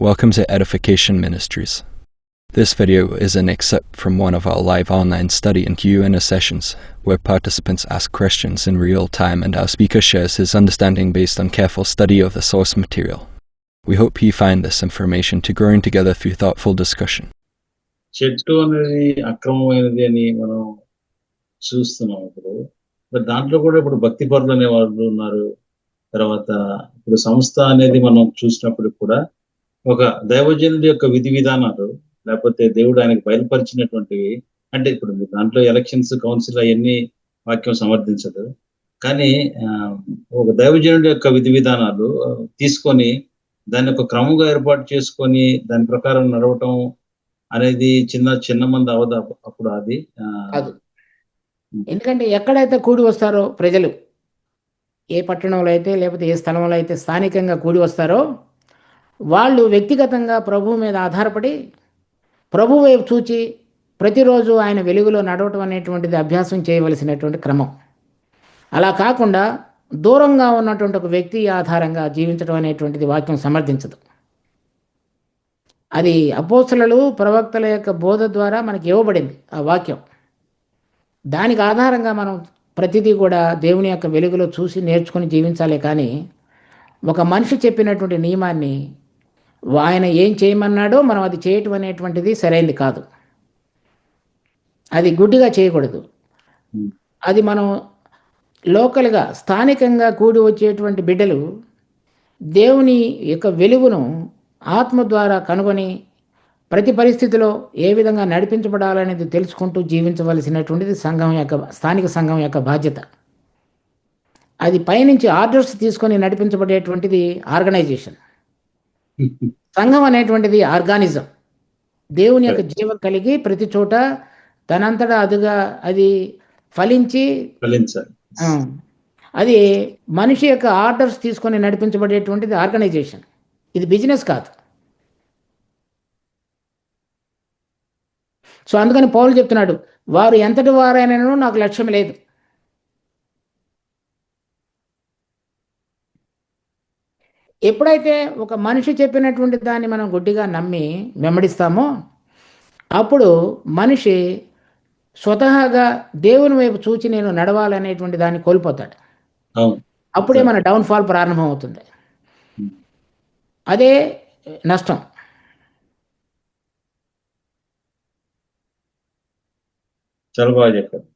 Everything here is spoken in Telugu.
Welcome to Edification Ministries. This video is an excerpt from one of our live online study and Q&A sessions, where participants ask questions in real time and our speaker shares his understanding based on careful study of the source material. We hope you find this information to growing together through thoughtful discussion. చెట్టు అనేది అక్రమమైనది అని మనం చూస్తున్నాం ఇప్పుడు. మరి దాంట్లో కూడా ఇప్పుడు భక్తి పరులు అనే వాళ్ళు ఉన్నారు. తర్వాత ఇప్పుడు సంస్థ అనేది మనం చూసినప్పుడు కూడా ఒక దైవజనుడి యొక్క విధి విధానాలు, లేకపోతే దేవుడు ఆయనకు బయలుపరిచినటువంటివి, అంటే ఇప్పుడు దాంట్లో ఎలక్షన్స్ కౌన్సిల్ అవన్నీ వాక్యం సమర్థించదు. కానీ ఒక దైవజనుడి యొక్క విధి విధానాలు తీసుకొని దాన్ని ఒక క్రమంగా ఏర్పాటు చేసుకొని దాని ప్రకారం నడవటం అనేది చిన్న మంది అవదా అప్పుడు అది ఎందుకంటే ఎక్కడైతే కూడి వస్తారో ప్రజలు, ఏ పట్టణంలో అయితే లేకపోతే ఏ స్థలంలో అయితే స్థానికంగా కూడి వస్తారో వాళ్ళు వ్యక్తిగతంగా ప్రభువు మీద ఆధారపడి ప్రభు వైపు చూచి ప్రతిరోజు ఆయన వెలుగులో నడవటం అనేటువంటిది అభ్యాసం చేయవలసినటువంటి క్రమం. అలా కాకుండా దూరంగా ఉన్నటువంటి ఒక వ్యక్తి ఆధారంగా జీవించడం అనేటువంటిది వాక్యం సమర్థించదు. అది అపోస్తలులు ప్రవక్తల యొక్క బోధ ద్వారా మనకి ఇవ్వబడింది ఆ వాక్యం. దానికి ఆధారంగా మనం ప్రతిదీ కూడా దేవుని యొక్క వెలుగులో చూసి నేర్చుకుని జీవించాలి. కానీ ఒక మనిషి చెప్పినటువంటి నియమాన్ని ఆయన ఏం చేయమన్నాడో మనం అది చేయటం అనేటువంటిది సరైనది కాదు. అది గుడ్డిగా చేయకూడదు. అది మనం లోకల్గా స్థానికంగా కూడి వచ్చేటువంటి బిడ్డలు దేవుని యొక్క వెలుగును ఆత్మ ద్వారా కనుగొని ప్రతి పరిస్థితిలో ఏ విధంగా నడిపించబడాలనేది తెలుసుకుంటూ జీవించవలసినటువంటిది స్థానిక సంఘం యొక్క బాధ్యత. అది పైనుంచి ఆర్డర్స్ తీసుకొని నడిపించబడేటువంటిది ఆర్గనైజేషన్. సంఘం అనేటువంటిది ఆర్గానిజం, దేవుని యొక్క జీవం కలిగి ప్రతి చోట తనంతటా అది ఫలించి అది మనిషి యొక్క ఆర్డర్స్ తీసుకొని నడిపించబడేటువంటిది ఆర్గనైజేషన్. ఇది బిజినెస్ కాదు. సో అందుకని పౌలు చెప్తున్నాడు, వారు ఎంతటి వారైనను నాకు లక్ష్యం లేదు. ఎప్పుడైతే ఒక మనిషి చెప్పినటువంటి దాన్ని మనం గుడ్డిగా నమ్మి వెంబడిస్తామో అప్పుడు మనిషి స్వతహాగా దేవుని వైపు చూచి నేను నడవాలనేటువంటి దాన్ని కోల్పోతాడు. అప్పుడే మన డౌన్ఫాల్ ప్రారంభం అవుతుంది. అదే నష్టం. చాలా బాగా చెప్పారు.